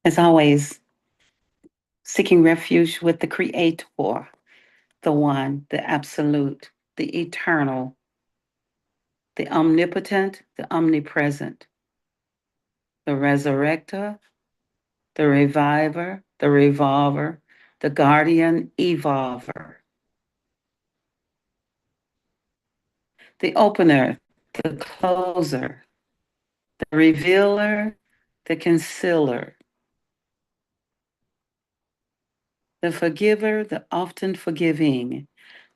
As always, seeking refuge with the Creator, the One, the Absolute, the Eternal, the Omnipotent, the Omnipresent, the Resurrector, the Reviver, the Revolver, the Guardian Evolver, the Opener, the Closer, the Revealer, the Concealer, the Forgiver, the Often Forgiving,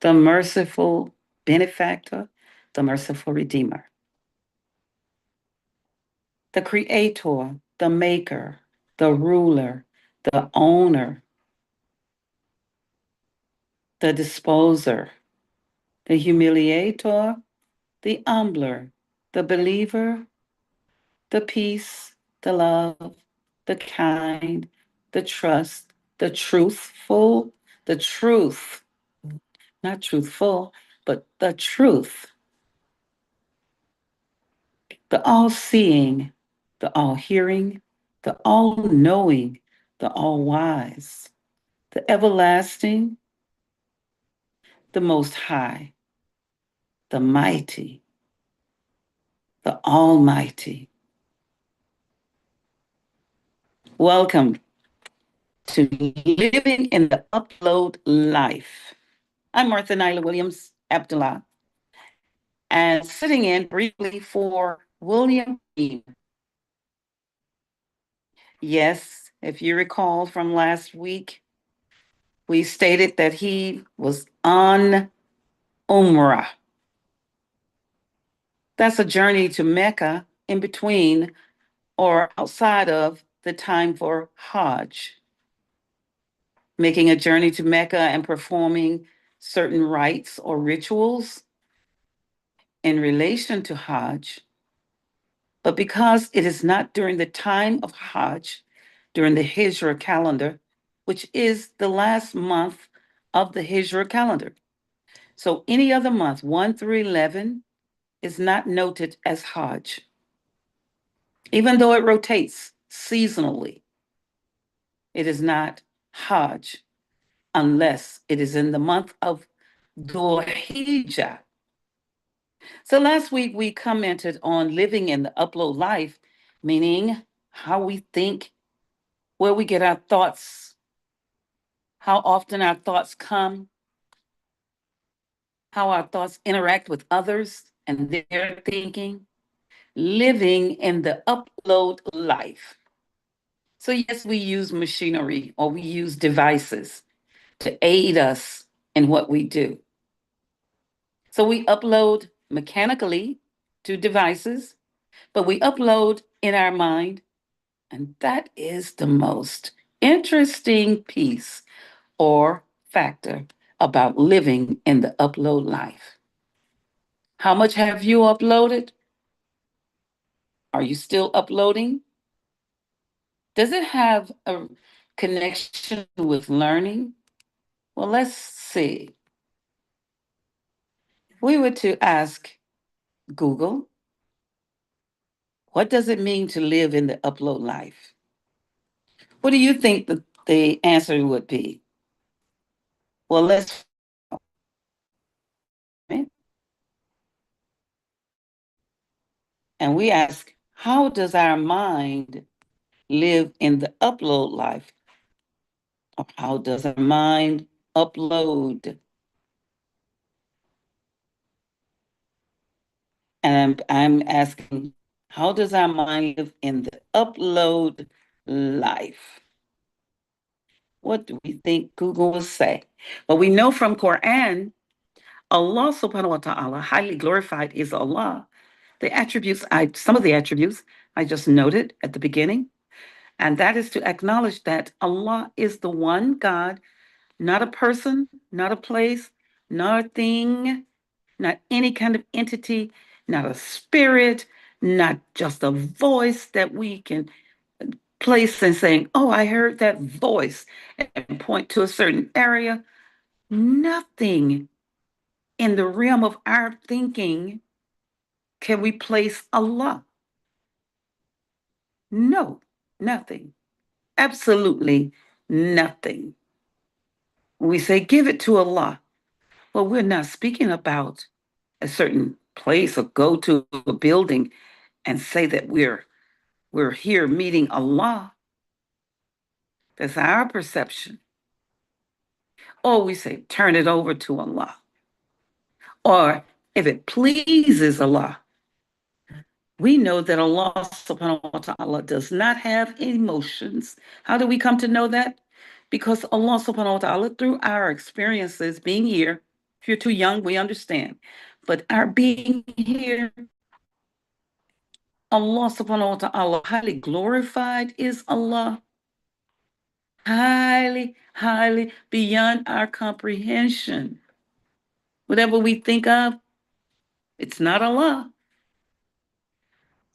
the Merciful Benefactor, the Merciful Redeemer, the Creator, the Maker, the Ruler, the Owner, the Disposer, the Humiliator, the Humbler, the Believer, the Peace, the Love, the Kind, the Trust, the Truthful, the Truth, not truthful, but the truth, the All Seeing, the All Hearing, the All Knowing, the All Wise, the Everlasting, the Most High, the Mighty, the Almighty. Welcome to Living in the Upload Life. I'm Martha Nyla Williams Abdullah, and sitting in briefly for William Kareem. Yes, if you recall from last week, we stated that he was on Umrah. That's a journey to Mecca in between or outside of the time for Hajj. Making a journey to Mecca and performing certain rites or rituals in relation to Hajj. But because it is not during the time of Hajj, during the Hijra calendar, which is the last month of the Hijra calendar. So any other month, 1 through 11, is not noted as Hajj, even though it rotates seasonally. It is not Hajj unless it is in the month of Dhul Hijjah. So last week we commented on living in the upload life, meaning how we think, where we get our thoughts, how often our thoughts come, how our thoughts interact with others and their thinking, living in the upload life. So, yes, we use machinery or we use devices to aid us in what we do. So, we upload mechanically to devices, but we upload in our mind. And that is the most interesting piece or factor about living in the upload life. How much have you uploaded? Are you still uploading? Does it have a connection with learning? Well, let's see. If we were to ask Google, what does it mean to live in the upload life? What do you think the answer would be? Well, let's. And we ask, how does our mind live in the upload life? Or how does our mind upload? And I'm asking, how does our mind live in the upload life? What do we think Google will say? Well, we know from Quran, Allah subhanahu wa ta'ala, highly glorified is Allah. The attributes, some of the attributes I just noted at the beginning, and that is to acknowledge that Allah is the one God, not a person, not a place, not a thing, not any kind of entity, not a spirit, not just a voice that we can place and saying, oh, I heard that voice and point to a certain area. Nothing in the realm of our thinking can we place Allah. No, nothing. Absolutely nothing. When we say give it to Allah, well, we're not speaking about a certain place or go to a building and say that we're here meeting Allah. That's our perception. Or we say turn it over to Allah. Or if it pleases Allah, we know that Allah subhanahu wa ta'ala does not have emotions. How do we come to know that? Because Allah subhanahu wa ta'ala, through our experiences being here, if you're too young, we understand. But our being here, Allah subhanahu wa ta'ala, highly glorified is Allah. Highly, highly beyond our comprehension. Whatever we think of, it's not Allah.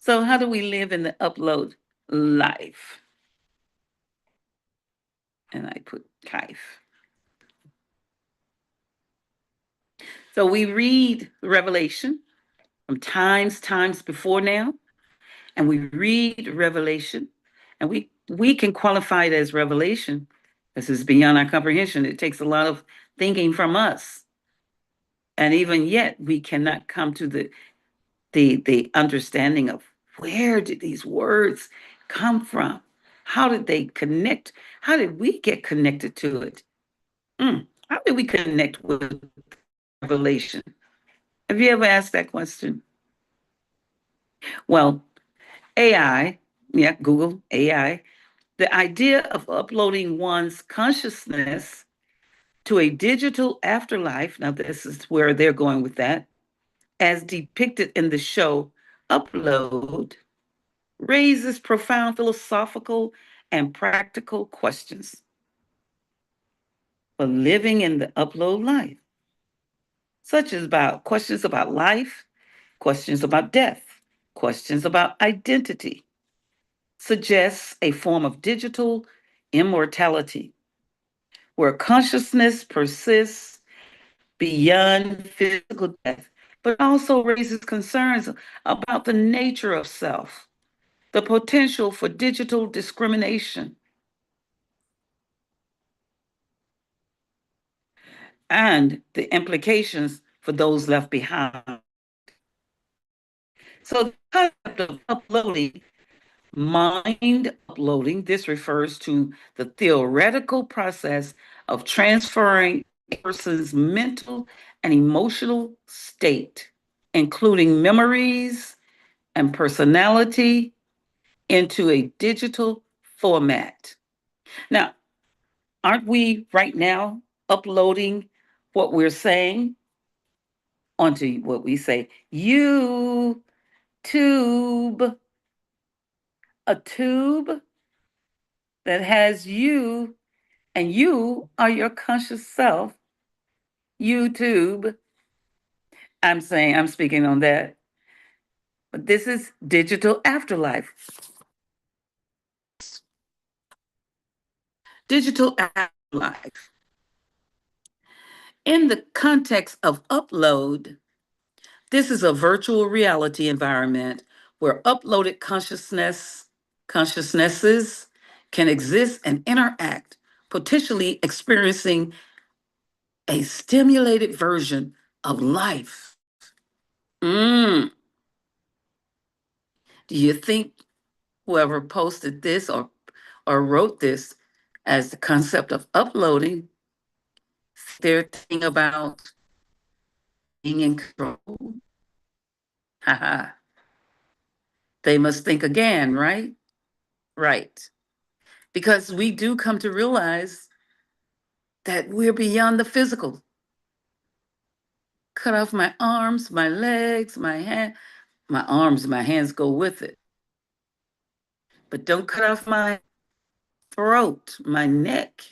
So, how do we live in the upload life? And I put kaif. So, we read Revelation from times before now, and we read Revelation, and we can qualify it as revelation. This is beyond our comprehension. It takes a lot of thinking from us. And even yet, we cannot come to the understanding of where did these words come from? How did they connect? How did we get connected to it? How did we connect with revelation? Have you ever asked that question? Well, AI, yeah, Google AI, the idea of uploading one's consciousness to a digital afterlife, now this is where they're going with that, as depicted in the show Upload, raises profound philosophical and practical questions for living in the upload life, such as about questions about life, questions about death, questions about identity, suggests a form of digital immortality where consciousness persists beyond physical death, but also raises concerns about the nature of self, the potential for digital discrimination, and the implications for those left behind. So, the concept of uploading, mind uploading, this refers to the theoretical process of transferring a person's mental and emotional state, including memories and personality, into a digital format. Now, aren't we right now uploading what we're saying onto what we say? You tube, a tube that has you, and you are your conscious self. YouTube. I'm speaking on that. But this is digital afterlife. Digital afterlife. In the context of upload, this is a virtual reality environment where uploaded consciousnesses can exist and interact, potentially experiencing a stimulated version of life. Mm. Do you think whoever posted this or wrote this as the concept of uploading, they're thinking about being in control? Haha. They must think again, right? Right. Because we do come to realize that we're beyond the physical. Cut off my arms, my legs, my hand, my arms, my hands go with it. But don't cut off my throat, my neck.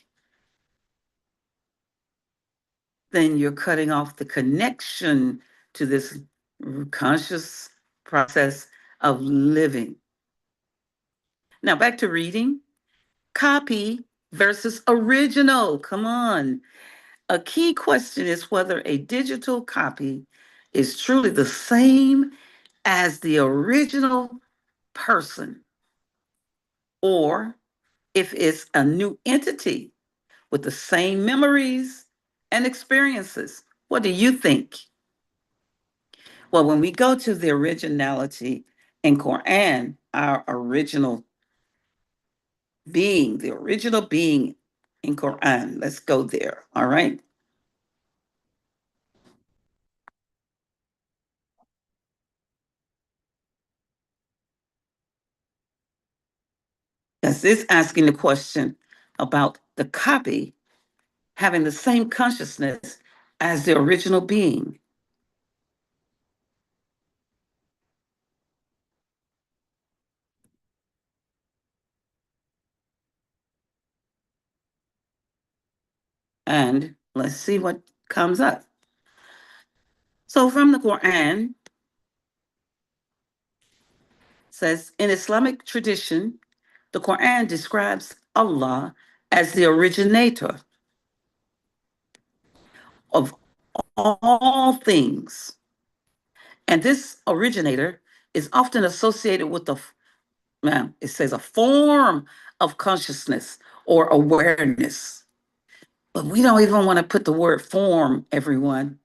Then you're cutting off the connection to this conscious process of living. Now, back to reading. Copy versus original. Come on. A key question is whether a digital copy is truly the same as the original person, or if it's a new entity with the same memories and experiences? What do you think? Well, when we go to the originality in Quran, our original being, the original being in Quran, let's go there. All right. Because it's asking the question about the copy having the same consciousness as the original being. And let's see what comes up. So from the Quran says in Islamic tradition, the Quran describes Allah as the originator of all things. And this originator is often associated with it says a form of consciousness or awareness. But we don't even want to put the word form, everyone.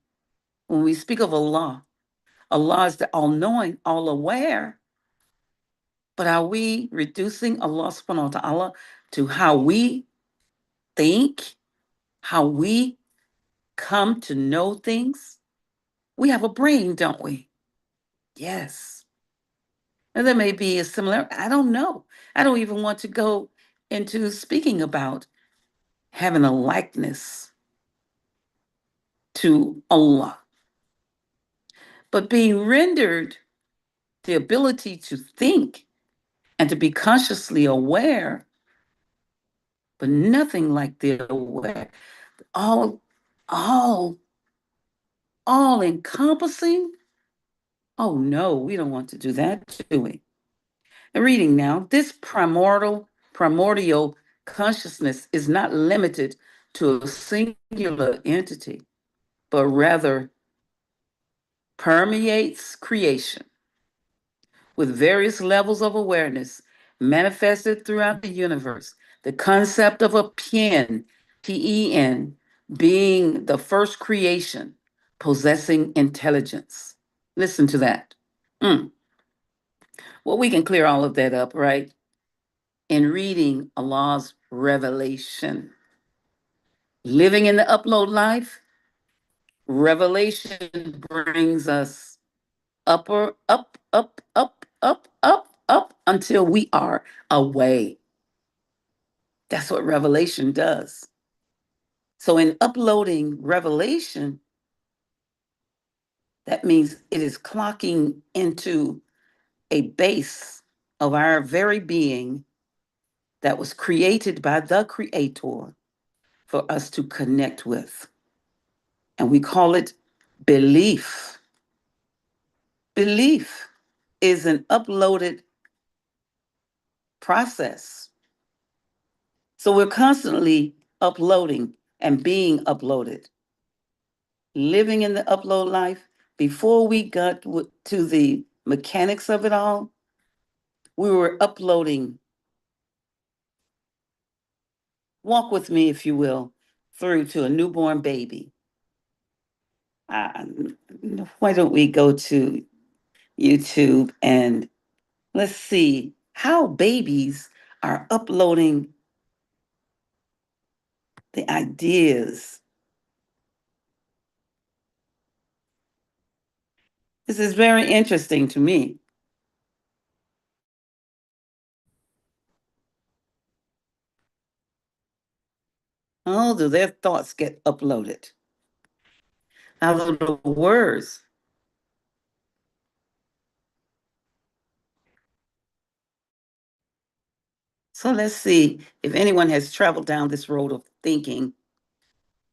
When we speak of Allah, Allah is the all knowing, all aware. But are we reducing Allah subhanahu wa ta'ala to how we think, how we come to know things? We have a brain, don't we? Yes. And there may be a similar, I don't know. I don't even want to go into speaking about having a likeness to Allah, but being rendered the ability to think and to be consciously aware, but nothing like the aware, all, all, all encompassing. Oh no, we don't want to do that, do we? Reading now, this primordial consciousness is not limited to a singular entity, but rather permeates creation with various levels of awareness manifested throughout the universe. The concept of a pen, PEN, being the first creation, possessing intelligence. Listen to that. Mm. Well, we can clear all of that up, right? In reading Allah's revelation. Living in the upload life, revelation brings us upper, up until we are away. That's what revelation does. So, in uploading revelation, that means it is clocking into a base of our very being that was created by the Creator for us to connect with. And we call it belief. Belief is an uploaded process. So we're constantly uploading and being uploaded, living in the upload life. Before we got to the mechanics of it all, we were uploading, walk with me, if you will, through to a newborn baby. Uh, why don't we go to YouTube and let's see how babies are uploading the ideas. This is very interesting to me. How do their thoughts get uploaded? How do the words? So let's see if anyone has traveled down this road of thinking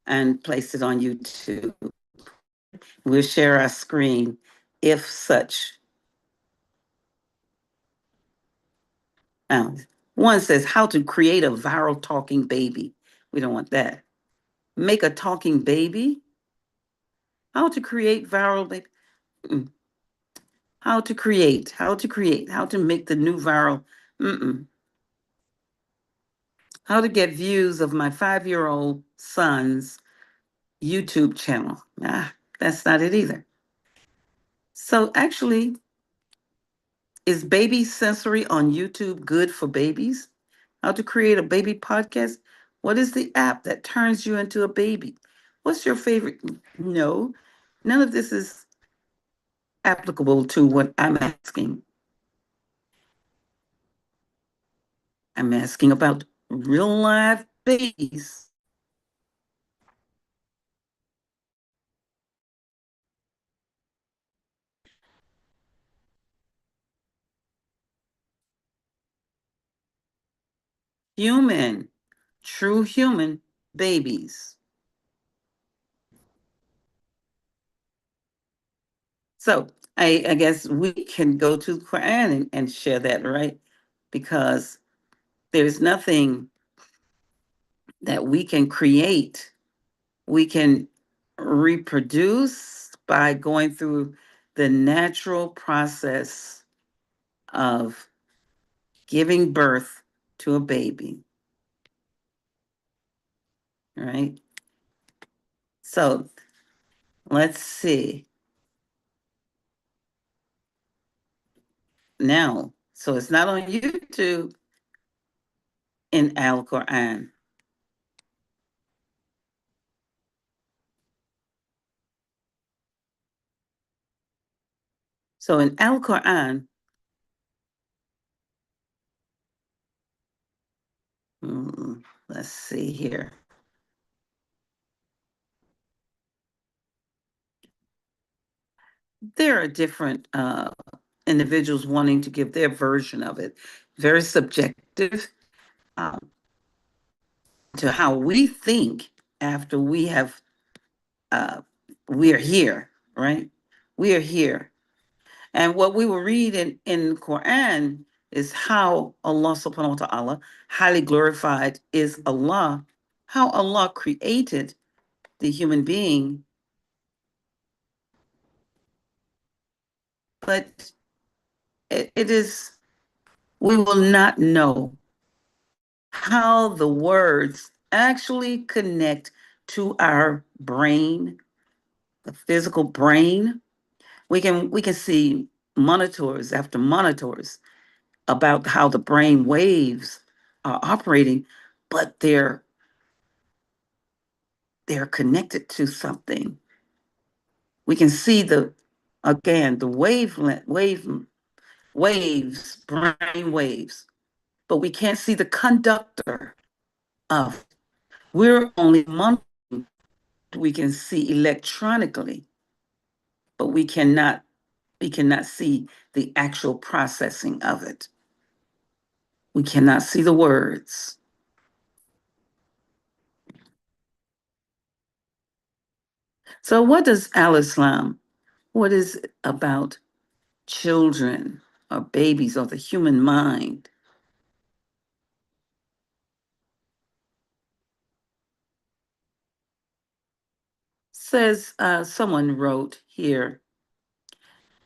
and placed it on YouTube. We'll share our screen if such. Now, one says how to create a viral talking baby. We don't want that. Make a talking baby. How to create viral baby. Mm. How to create, how to make the new viral. Mm-mm. How to get views of my 5-year old son's YouTube channel. That's not it either. So actually, is baby sensory on YouTube good for babies? How to create a baby podcast? What is the app that turns you into a baby? What's your favorite? No, none of this is applicable to what I'm asking. I'm asking about real live babies. Human, true human babies. So I guess we can go to the Quran and share that, right? Because there's nothing that we can create. We can reproduce by going through the natural process of giving birth to a baby, right? So let's see. Now, so it's not on YouTube in Al Quran. So in Al Quran, let's see here. There are different individuals wanting to give their version of it, very subjective um, to how we think after uh, we are here, right? We are here. And what we will read in Quran is how Allah subhanahu wa ta'ala, highly glorified is Allah, how Allah created the human being, but it is, we will not know how the words actually connect to our brain, the physical brain. We can see monitors after monitors about how the brain waves are operating, but they're connected to something. We can see the again the waves, brain waves, but we can't see the conductor of. We're only monitoring we can see electronically, but we cannot see the actual processing of it. We cannot see the words. So what does Al-Islam, what is it about children or babies or the human mind? Says someone wrote here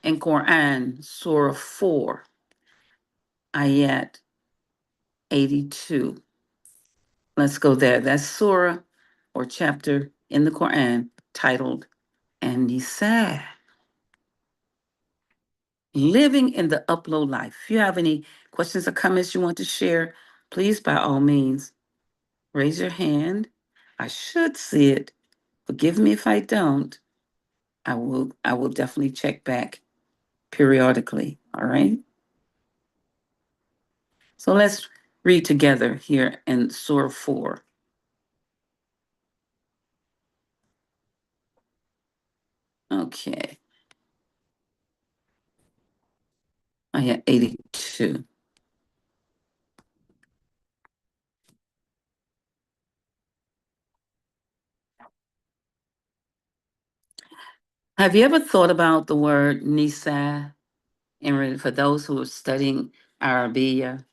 in Quran, Surah 4, Ayat 82. Let's go there. That's Surah or chapter in the Quran titled An-Nisa, living in the upload life. If you have any questions or comments you want to share, please, by all means, raise your hand. I should see it. Forgive me if I don't. I will definitely check back periodically. All right. So let's read together here in Surah 4. Okay. I had 82. Have you ever thought about the word Nisa? And for those who are studying Arabiya,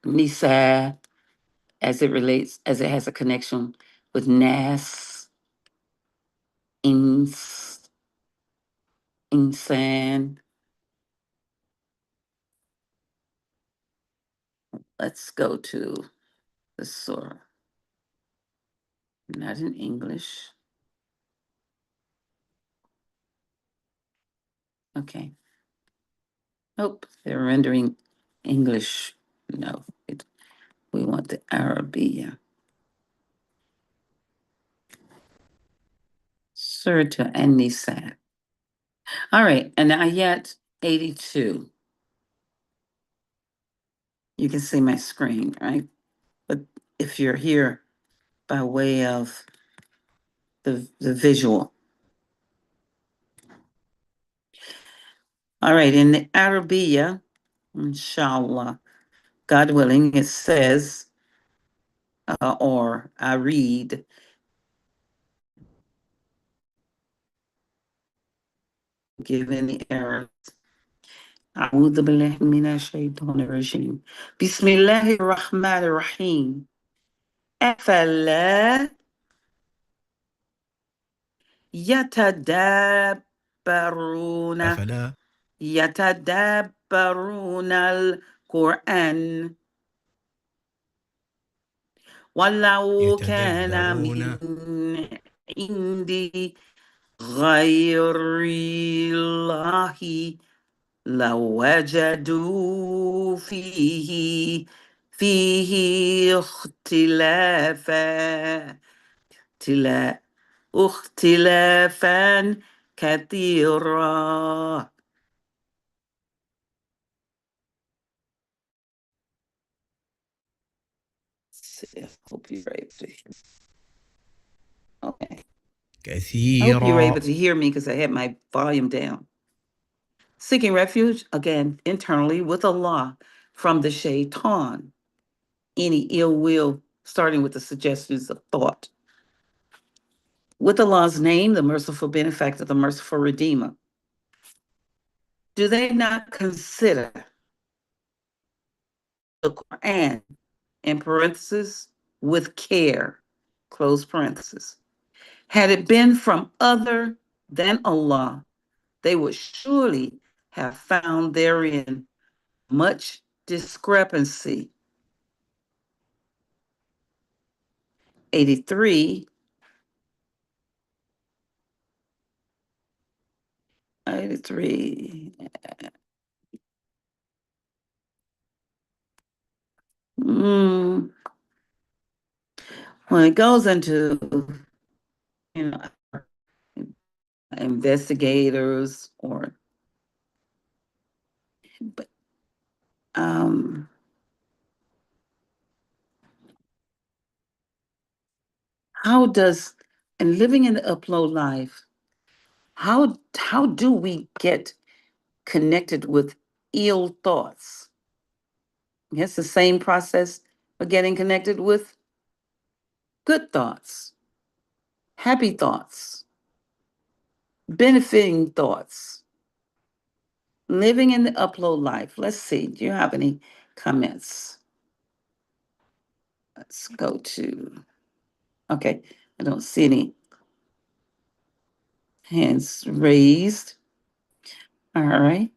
Nisa, as it has a connection with Nas, Ins, Insan. Let's go to the surah. Not in English. Okay. Nope, they're rendering English. No, we want the Arabiya. Surah An-Nisa. All right, and ayat 82. You can see my screen, right? But if you're here by way of the visual. All right, in the Arabiya, inshallah, God willing, it says, or I read, give any errors. أعوذ بالله من الشيطان الرجيم بسم الله الرحمن الرحيم أفلا يتدبرون أفلا يتدبرون القرآن ولو كان من يتدبرون عندي غير الله لوجدوا فيه اختلافا كثيرا. I hope you're able to hear. Okay. I hope you're able كثيرا to hear me because I had my volume down. Seeking refuge, again, internally with Allah from the shaitan, any ill will, starting with the suggestions of thought. With Allah's name, the merciful benefactor, the merciful redeemer. Do they not consider the Quran, in parentheses, with care, close parentheses? Had it been from other than Allah, they would surely have found therein much discrepancy. 83. 83. When it goes into, you know, investigators or, but, how does, and living in the upload life, how do we get connected with ill thoughts? It's the same process of getting connected with good thoughts, happy thoughts, benefiting thoughts, living in the upload life. Let's see, do you have any comments? Let's go to, okay, I don't see any hands raised. All right.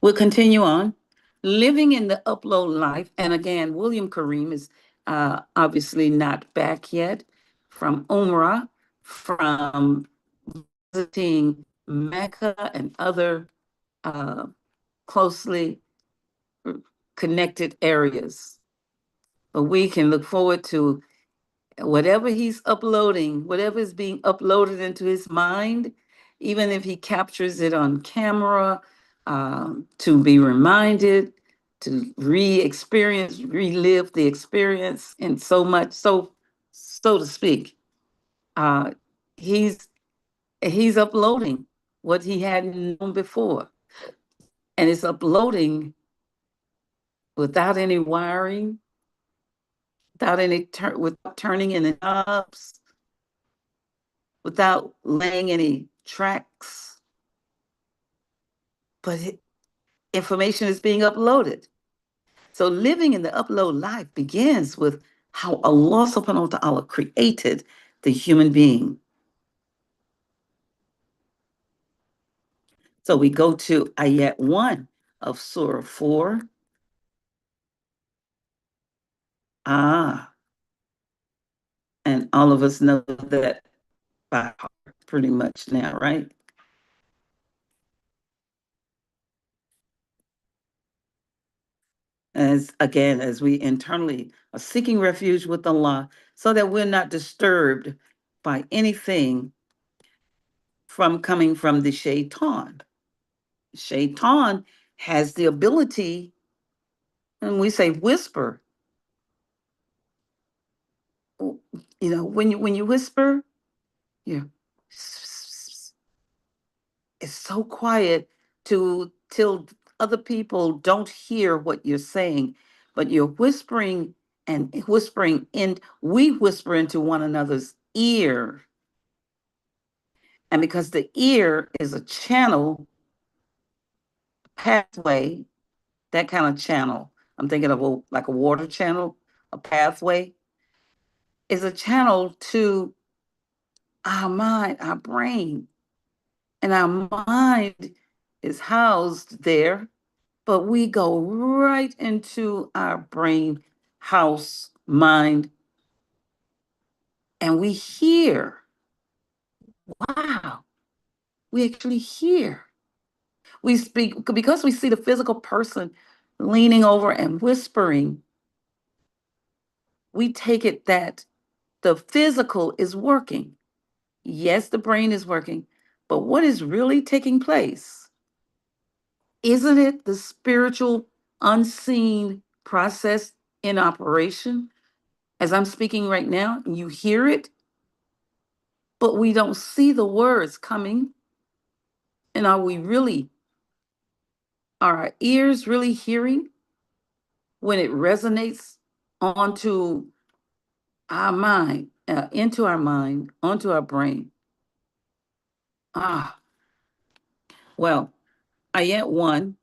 We'll continue on. Living in the upload life. And again, William Kareem is obviously not back yet from Umrah, from visiting Mecca and other closely connected areas. But we can look forward to whatever he's uploading, whatever is being uploaded into his mind, even if he captures it on camera, to be reminded, to re-experience, relive the experience, and so much, so to speak. Uh, he's uploading what he hadn't known before, and it's uploading without any wiring, without any without turning any knobs, without laying any tracks, but information is being uploaded. So living in the upload life begins with how Allah subhanahu wa ta'ala created the human being. So we go to ayat 1 of Surah 4. Ah, and all of us know that by heart pretty much now, right? As again, as we internally are seeking refuge with Allah so that we're not disturbed by anything from coming from the shaitan. Shaitan has the ability, and we say whisper. When you whisper, yeah, it's so quiet to till other people don't hear what you're saying, but you're whispering and whispering in. We whisper into one another's ear, and because the ear is a channel pathway, that kind of channel. I'm thinking of like a water channel, a pathway is a channel to our mind, our brain. And our mind is housed there, but we go right into our brain house mind and we hear. Wow, we actually hear. We speak because we see the physical person leaning over and whispering. We take it that the physical is working. Yes, the brain is working, but what is really taking place? Isn't it the spiritual, unseen process in operation? As I'm speaking right now, you hear it, but we don't see the words coming. And are our ears really hearing when it resonates onto our mind, into our mind, onto our brain? Ah, well, Ayat 1,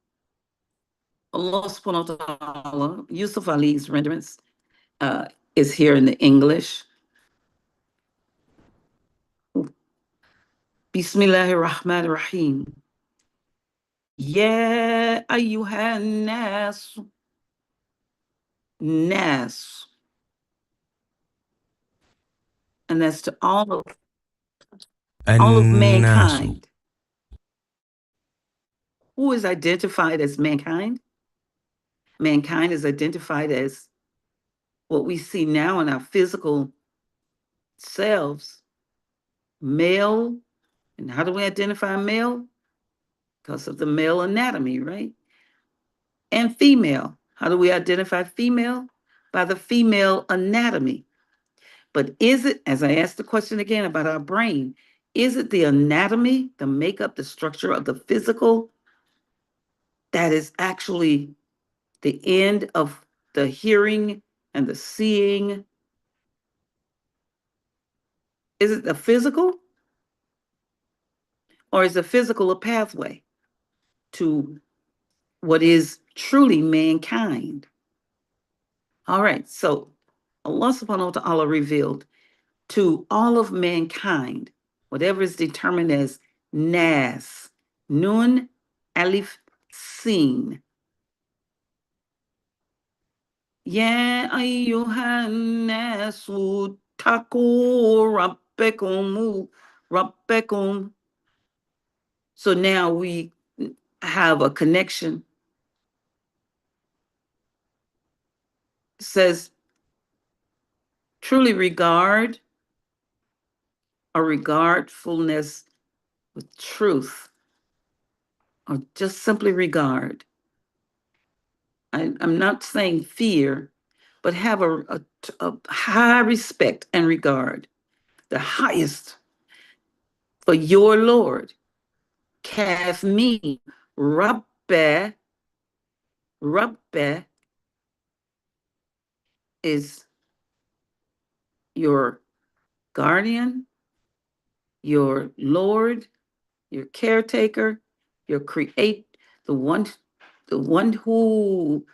Allah subhanahu wa ta'ala, Yusuf Ali's renderings is here in the English. Bismillahir Rahmanir Rahim. Ya ayyuhan nas. Nas. And that's to all of الناس. mankind. Who is identified as mankind? Mankind is identified as what we see now in our physical selves, male. And how do we identify male? Because of the male anatomy, right? And female. How do we identify female? By the female anatomy. But is it, as I asked the question again about our brain, is it the anatomy, the makeup, the structure of the physical that is actually the end of the hearing and the seeing? Is it the physical, or is the physical a pathway to what is truly mankind? All right, so Allah subhanahu wa ta'ala revealed to all of mankind, whatever is determined as Nas, Nun, Alif, Sin. Ya ayyuhan nasu taku rabbekum. So now we have a connection. It says truly regard or regardfulness with truth, or just simply regard. I'm not saying fear, but have a high respect and regard, the highest for your Lord. Kaf me, Rabbe, Rabbe is your guardian, your Lord, your caretaker, your create, the one, the one who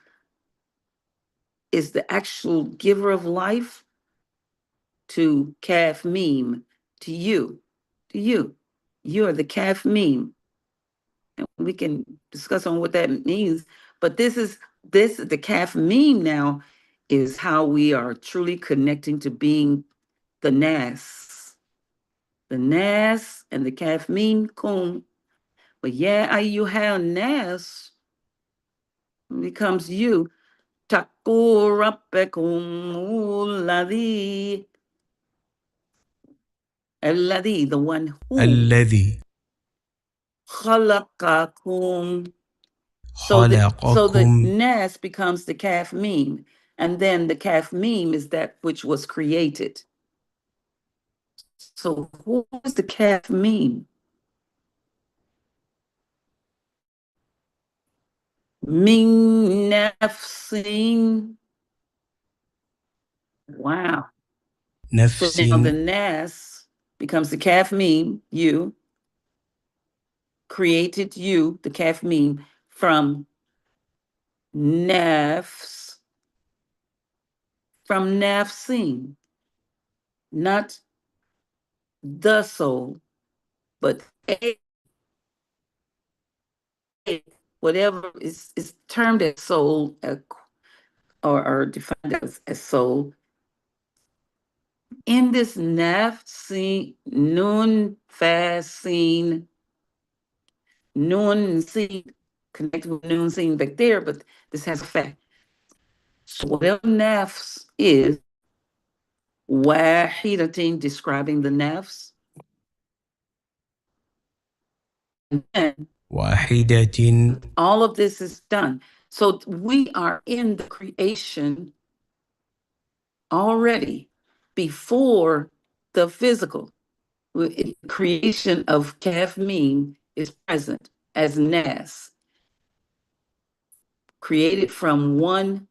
is the actual giver of life to Kaf Meme, to you, to you. You are the Kaf Meme. And we can discuss on what that means. But this the Kaf Meme now is how we are truly connecting to being the nas. The nas and the kaf mim kum. But yeah, you have nas becomes you. Taku rabbekum uladi. Alladhi, the one who الذي khalaqakum. So the خلقكم nas becomes the kaf meme, and then the kaf meme is that which was created. So who is the kaf meme? Min nafsin. Wow. So نفس now the nas becomes the kaf meme, you created you, the kaf meme, from nafs, from nafsin, not the soul, but a whatever is termed as soul or defined as soul. In this nafsin, nun fasin, nun seen, connected with nun seen back there, but this has a fact. So whatever nafs is, wahidatin describing the nafs, and then واحدة all of this is done. So we are in the creation already before the physical. Creation of kaf meme is present as nas, created from one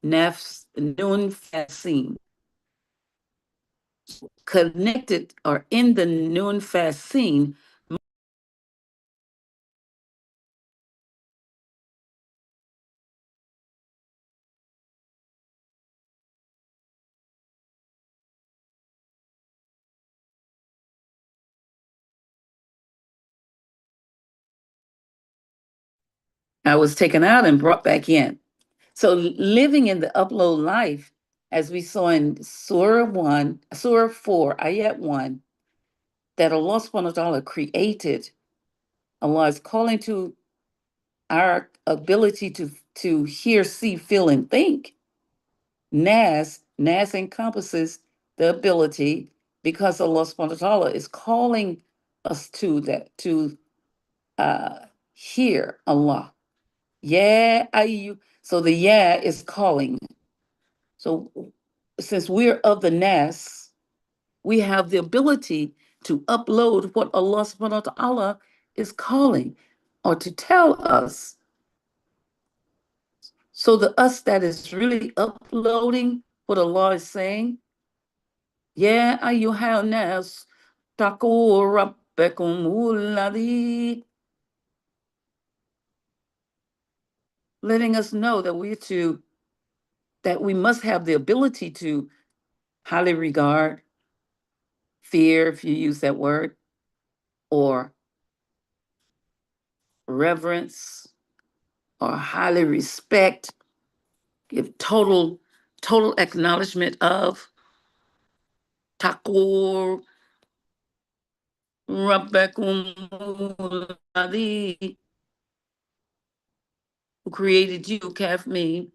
nafs nun fasin, connected or in the nun fasin. I was taken out and brought back in. So living in the upload life, as we saw in Surah 4, Ayat 1, that Allah subhanahu wa ta'ala created, Allah is calling to our ability to hear, see, feel, and think. Nas encompasses the ability, because Allah subhanahu wa ta'ala is calling us to that, to hear Allah. Yeah, so the yeah is calling. So since we're of the Nas, we have the ability to upload what Allah subhanahu wa ta'ala is calling or to tell us. So the us that is really uploading what Allah is saying, yeah, ayyuhal nas, taqu rabbakum alladhi, letting us know that that we must have the ability to highly regard, fear, if you use that word, or reverence, or highly respect, give total acknowledgement of taqu rabbakum alladhi, who created you, kaf me,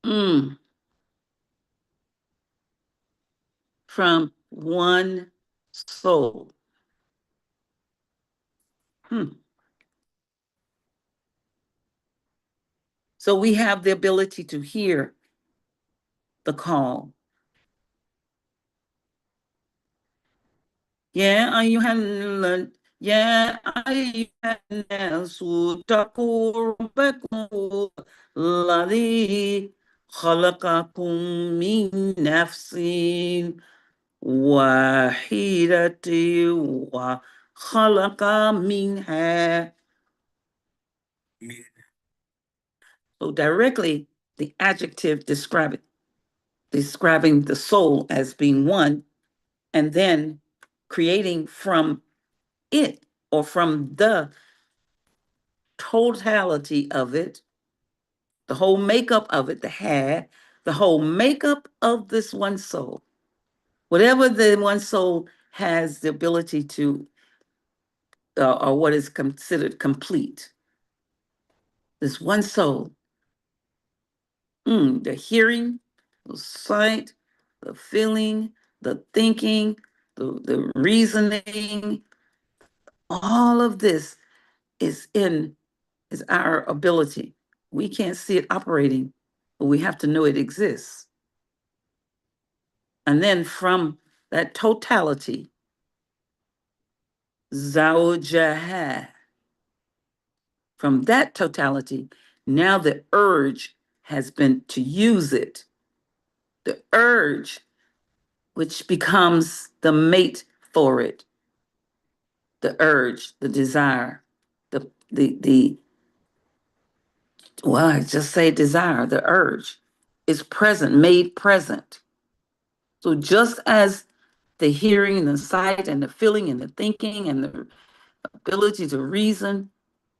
mm, from one soul. Hmm. So we have the ability to hear the call. يا أيها يا أيها الناس اتقوا ربكم الذي خلقكم من نفس واحدة وخلق منها. So directly, the adjective describing the soul as being one, and then creating from it or from the totality of it the whole makeup of it, the whole makeup of this one soul, whatever the one soul has the ability to, or what is considered complete, this one soul, the hearing, the sight, the feeling, the thinking, the reasoning, all of this is in is our ability. We can't see it operating, but we have to know it exists. And then from that totality, zawjaha, from that totality, now the urge has been to use it. The urge, which becomes the mate for it, the urge, the desire, the well, I just say desire, the urge is present, made present. So just as the hearing and the sight and the feeling and the thinking and the ability to reason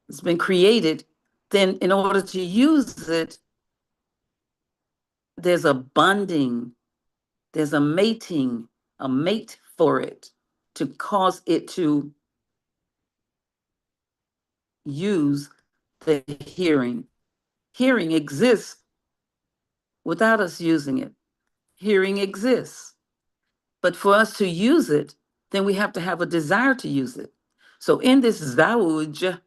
has been created, then in order to use it, there's a bonding, there's a mating, a mate for it to cause it to use the hearing. Hearing exists without us using it. Hearing exists. But for us to use it, then we have to have a desire to use it. So in this zawj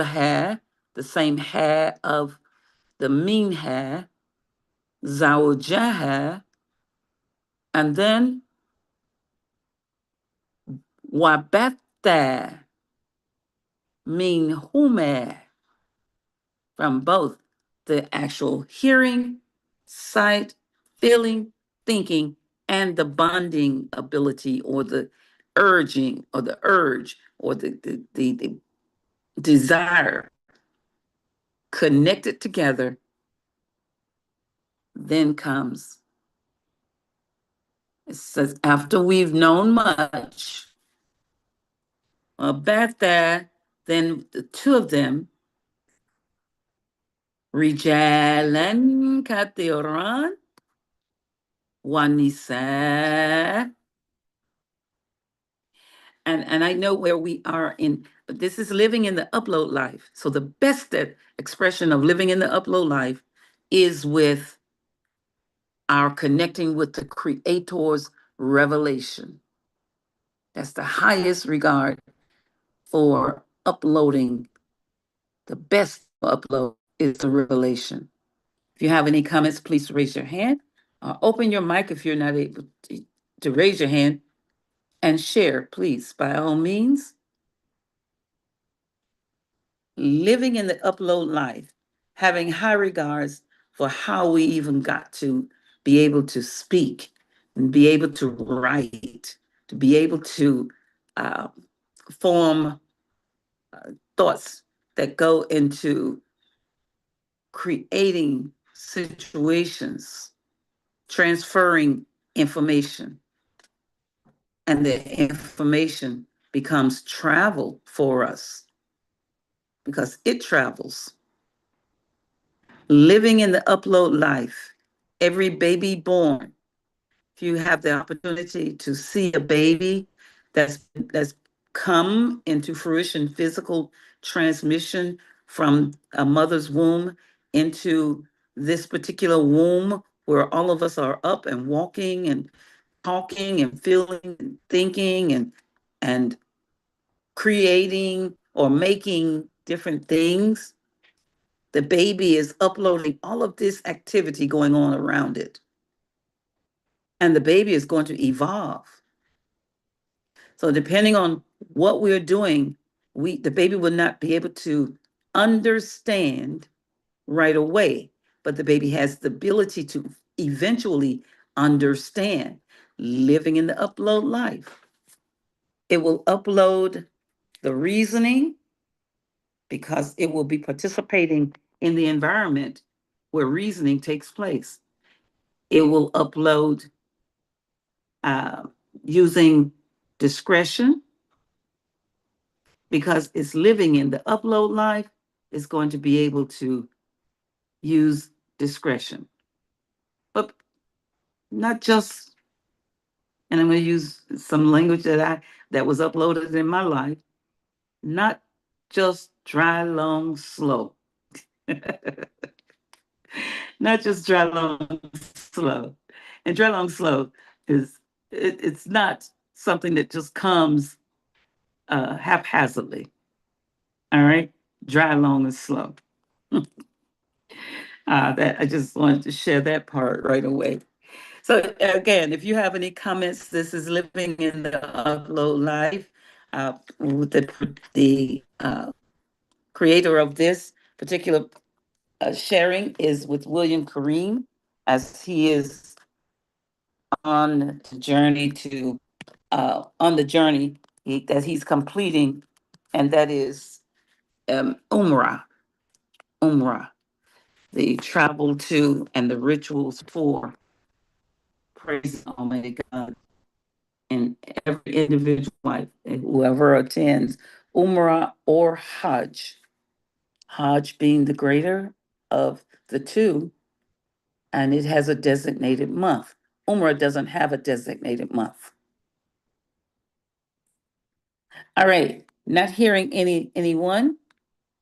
ha, the same ha of the mean ha, zawjaha, and then wabatta, mean hume, from both the actual hearing, sight, feeling, thinking, and the bonding ability or the urging or the urge or the desire connected together, then comes. It says, after we've known much about that, then the two of them, Rijalan Kathiran, Wanisa. And I know where we are in, but this is living in the upload life. So the best expression of living in the upload life is with our connecting with the Creator's revelation. That's the highest regard for uploading. The best upload is the revelation. If you have any comments, please raise your hand. Open your mic if you're not able to raise your hand and share, please, by all means. Living in the upload life, having high regards for how we even got to be able to speak and be able to write, to be able to uh, form thoughts that go into creating situations, transferring information, and the information becomes travel for us because it travels. Living in the upload life, every baby born, if you have the opportunity to see a baby that's come into fruition, physical transmission from a mother's womb into this particular womb where all of us are up and walking and talking and feeling and thinking and creating or making different things, the baby is uploading all of this activity going on around it. And the baby is going to evolve. So depending on what we're doing, the baby will not be able to understand right away, but the baby has the ability to eventually understand. Living in the upload life, it will upload the reasoning because it will be participating in the environment where reasoning takes place. It will upload uh, using discretion because it's living in the upload life. It's going to be able to use discretion. But not just, and I'm going to use some language that was uploaded in my life, not just dry, long, slow. Not just dry, long, slow. And dry, long, slow is it's not something that just comes haphazardly. All right, dry, long, and slow. That I just wanted to share that part right away. So again, if you have any comments, this is living in the upload life. With the creator of this particular sharing is with William Kareem, as he is on the journey to on the journey that he's completing, and that is Umrah. Umrah, the travel to and the rituals for praise Almighty God in every individual life, whoever attends Umrah or Hajj. Hajj being the greater of the two, and it has a designated month. Umrah doesn't have a designated month. All right, not hearing anyone,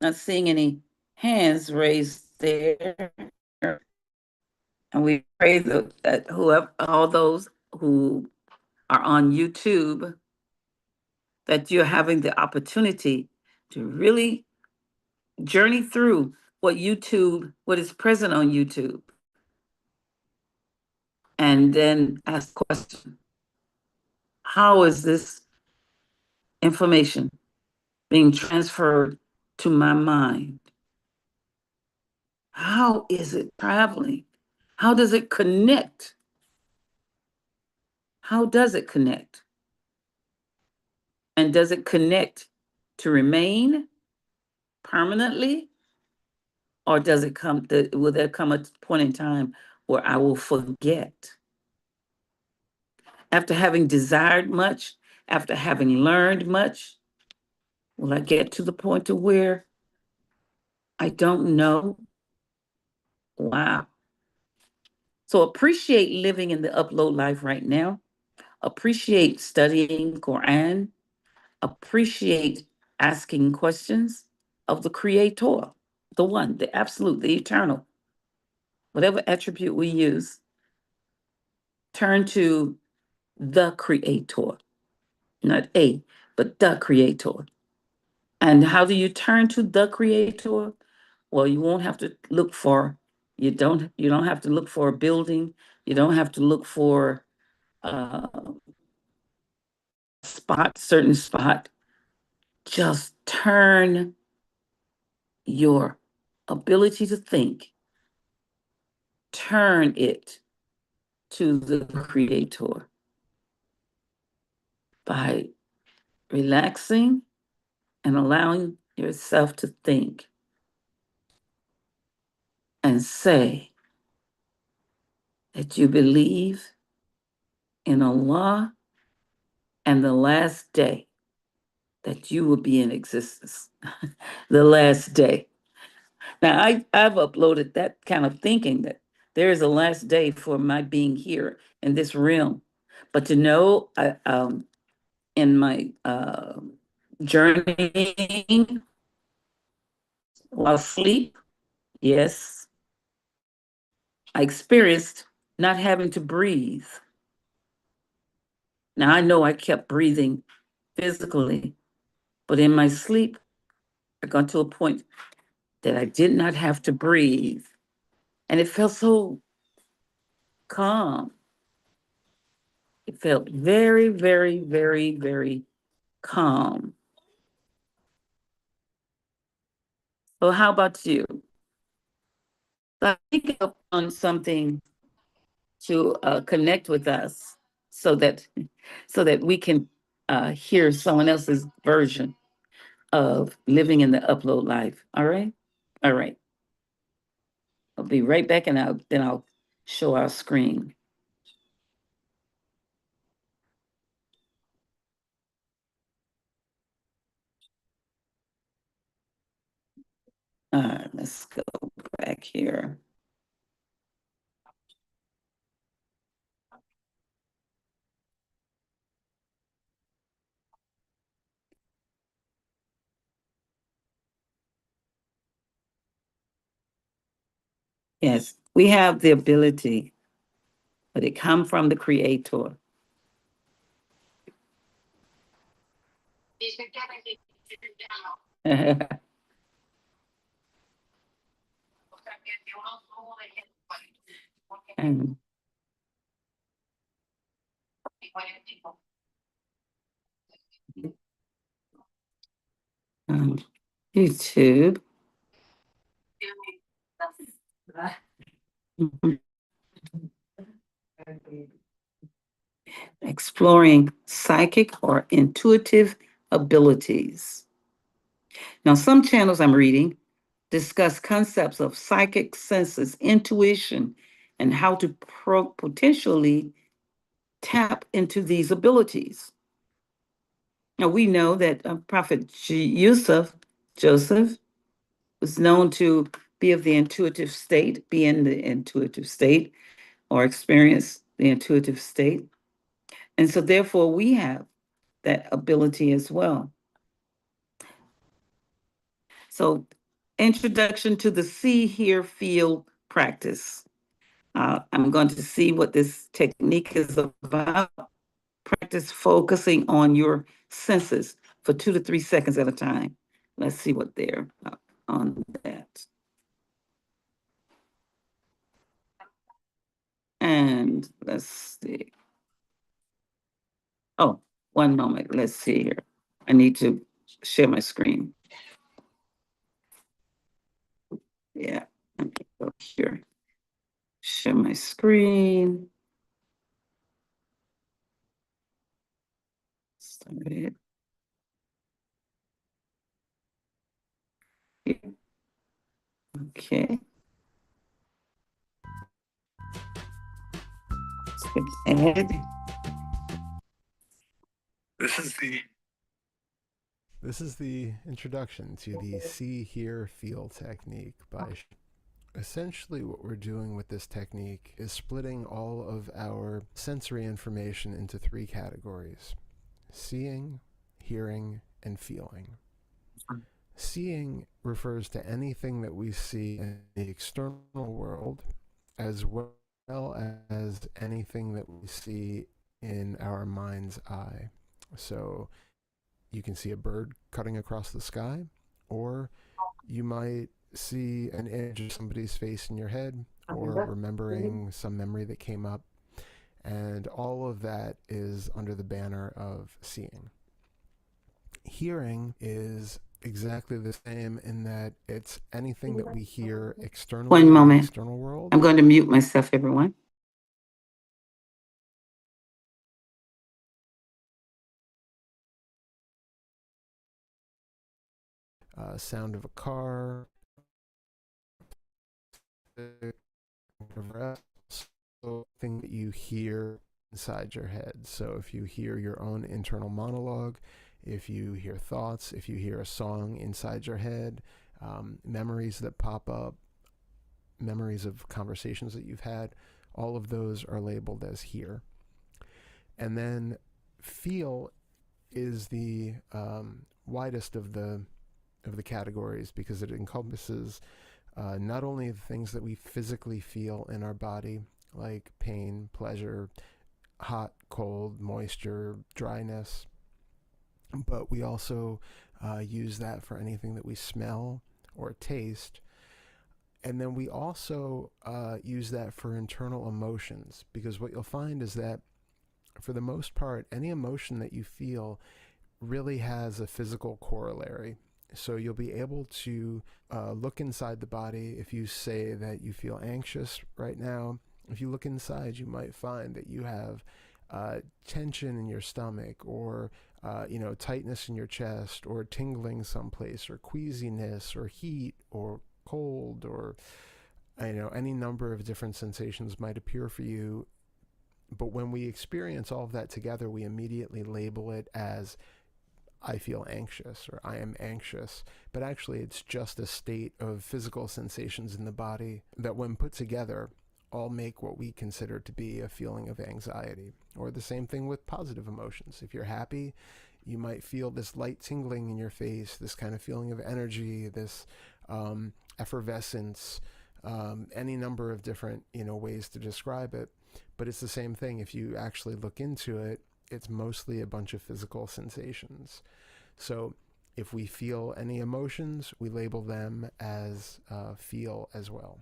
not seeing any hands raised there. And we pray that whoever, all those who are on YouTube, that you're having the opportunity to really journey through what is present on YouTube, and then ask the question, how is this information being transferred to my mind? How is it traveling? How does it connect? How does it connect? And does it connect to remain permanently? Or does it come, will there come a point in time where I will forget? After having desired much, after having learned much, will I get to the point to where I don't know? Wow. So appreciate living in the upload life right now. Appreciate studying Quran. Appreciate asking questions of the Creator, the one, the absolute, the eternal. Whatever attribute we use, turn to the Creator, not a, but the Creator. And how do you turn to the Creator? Well, you won't have to look for, you don't have to look for a building. You don't have to look for a certain spot. Just turn your ability to think, turn it to the Creator by relaxing and allowing yourself to think and say that you believe in Allah and the last day that you will be in existence. The last day. Now, I've uploaded that kind of thinking that there is a last day for my being here in this realm. But to know, in my journeying while asleep, yes, I experienced not having to breathe. Now, I know I kept breathing physically, but in my sleep, I got to a point that I did not have to breathe. And it felt so calm. It felt very, very, very, very calm. Well, how about you? So I think on something to connect with us so that we can hear someone else's version of living in the upload life. All right? All right. I'll be right back and I'll show our screen. Let's go back check here. Yes, we have the ability, but it come from the creator. And um, YouTube. Mhm. Exploring psychic or intuitive abilities. Now, some channels I'm reading discuss concepts of psychic senses, intuition, and how to potentially tap into these abilities. Now, we know that Prophet Joseph, was known to be of the intuitive state, be in the intuitive state, or experience the intuitive state. And so, therefore, we have that ability as well. So, introduction to the see, hear, feel practice. I'm going to see what this technique is about. Practice focusing on your senses for 2 to 3 seconds at a time. Let's see what they're on that. And let's see. Oh, one moment. Let's see here. I need to share my screen. Yeah, let me go here. Share my screen. Start it. Okay. Let's add. This is the introduction to the see, hear, feel technique by essentially what we're doing with this technique is splitting all of our sensory information into three categories: seeing, hearing, and feeling. Seeing refers to anything that we see in the external world, as well as anything that we see in our mind's eye. So you can see a bird cutting across the sky, or you might see an image of somebody's face in your head, or remembering some memory that came up. And all of that is under the banner of seeing. Hearing is exactly the same in that it's anything that we hear externally One in the moment. external world. I'm going to mute myself, everyone. Sound of a car, whatever else, thing that you hear inside your head. So if you hear your own internal monologue, if you hear thoughts, if you hear a song inside your head, memories that pop up, memories of conversations that you've had, all of those are labeled as hear. And then feel is the widest of the categories, because it encompasses not only the things that we physically feel in our body, like pain, pleasure, hot, cold, moisture, dryness, but we also use that for anything that we smell or taste. And then we also use that for internal emotions, because what you'll find is that for the most part, any emotion that you feel really has a physical corollary. So you'll be able to look inside the body. If you say that you feel anxious right now, if you look inside, you might find that you have tension in your stomach, or tightness in your chest, or tingling someplace, or queasiness, or heat, or cold, or any number of different sensations might appear for you. But when we experience all of that together, we immediately label it as I feel anxious or I am anxious, but actually it's just a state of physical sensations in the body that when put together all make what we consider to be a feeling of anxiety. Or the same thing with positive emotions. If you're happy, you might feel this light tingling in your face, this kind of feeling of energy, this effervescence, any number of different ways to describe it. But it's the same thing. If you actually look into it, it's mostly a bunch of physical sensations. So if we feel any emotions, we label them as feel as well.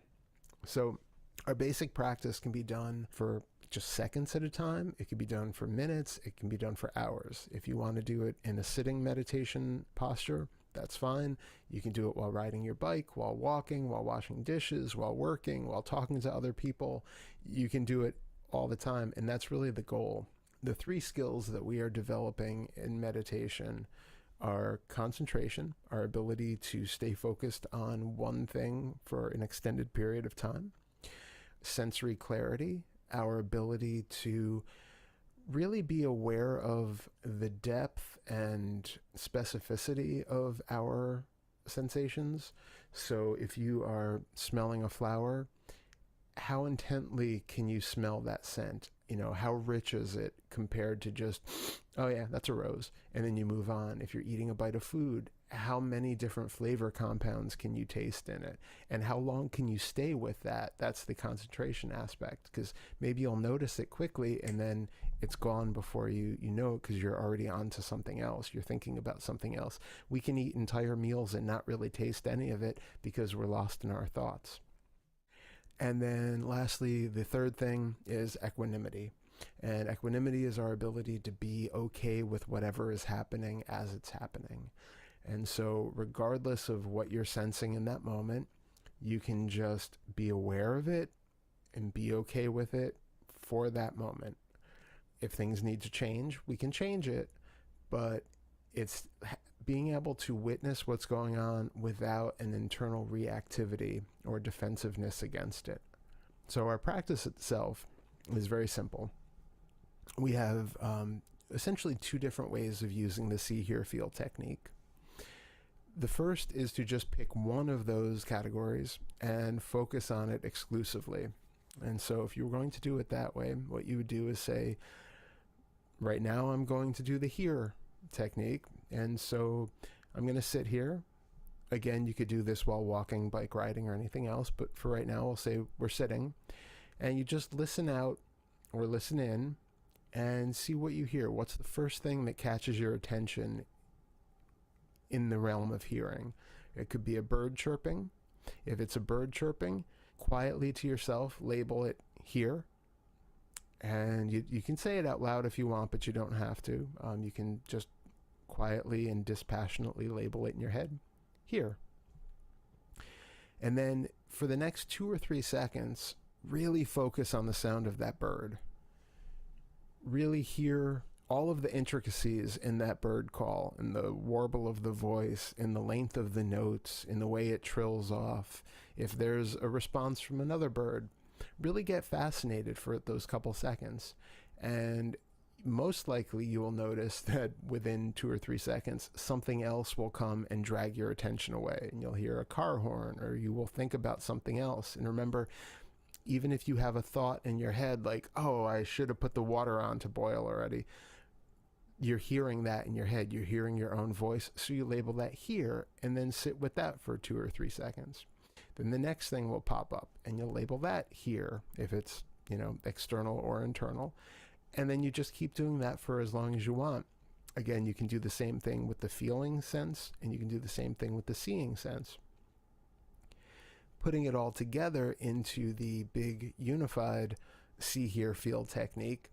So our basic practice can be done for just seconds at a time. It can be done for minutes. It can be done for hours. If you want to do it in a sitting meditation posture, that's fine. You can do it while riding your bike, while walking, while washing dishes, while working, while talking to other people. You can do it all the time, and that's really the goal. The 3 skills that we are developing in meditation are concentration, our ability to stay focused on one thing for an extended period of time; sensory clarity, our ability to really be aware of the depth and specificity of our sensations. So if you are smelling a flower, how intently can you smell that scent? How rich is it compared to just, oh yeah, that's a rose, and then you move on. If you're eating a bite of food, how many different flavor compounds can you taste in it? And how long can you stay with that? That's the concentration aspect, because maybe you'll notice it quickly and then it's gone before you know it, because you're already on to something else. You're thinking about something else. We can eat entire meals and not really taste any of it because we're lost in our thoughts. And then lastly, the third thing is equanimity. And equanimity is our ability to be okay with whatever is happening as it's happening. And so regardless of what you're sensing in that moment, you can just be aware of it and be okay with it for that moment. If things need to change, we can change it, but it's being able to witness what's going on without an internal reactivity or defensiveness against it. So our practice itself is very simple. We have essentially 2 different ways of using the see, hear, feel technique. The first is to just pick one of those categories and focus on it exclusively. And so if you were going to do it that way, what you would do is say, right now I'm going to do the hear technique, and so I'm going to sit here. Again, you could do this while walking, bike riding, or anything else, but for right now, we'll say we're sitting, and you just listen out or listen in and see what you hear. What's the first thing that catches your attention in the realm of hearing? It could be a bird chirping. If it's a bird chirping, quietly to yourself, label it hear. And you can say it out loud if you want, but you don't have to. You can just quietly and dispassionately label it in your head, hear. And then for the next 2 or 3 seconds, really focus on the sound of that bird. Really hear all of the intricacies in that bird call, in the warble of the voice, in the length of the notes, in the way it trills off. If there's a response from another bird, really get fascinated for those couple seconds. And most likely you will notice that within 2 or 3 seconds, something else will come and drag your attention away. And you'll hear a car horn, or you will think about something else. And remember, even if you have a thought in your head like, oh, I should have put the water on to boil already, you're hearing that in your head. You're hearing your own voice. So you label that here and then sit with that for 2 or 3 seconds. Then the next thing will pop up and you'll label that here if it's, external or internal. And then you just keep doing that for as long as you want. Again, you can do the same thing with the feeling sense, and you can do the same thing with the seeing sense. Putting it all together into the big unified see, hear, feel technique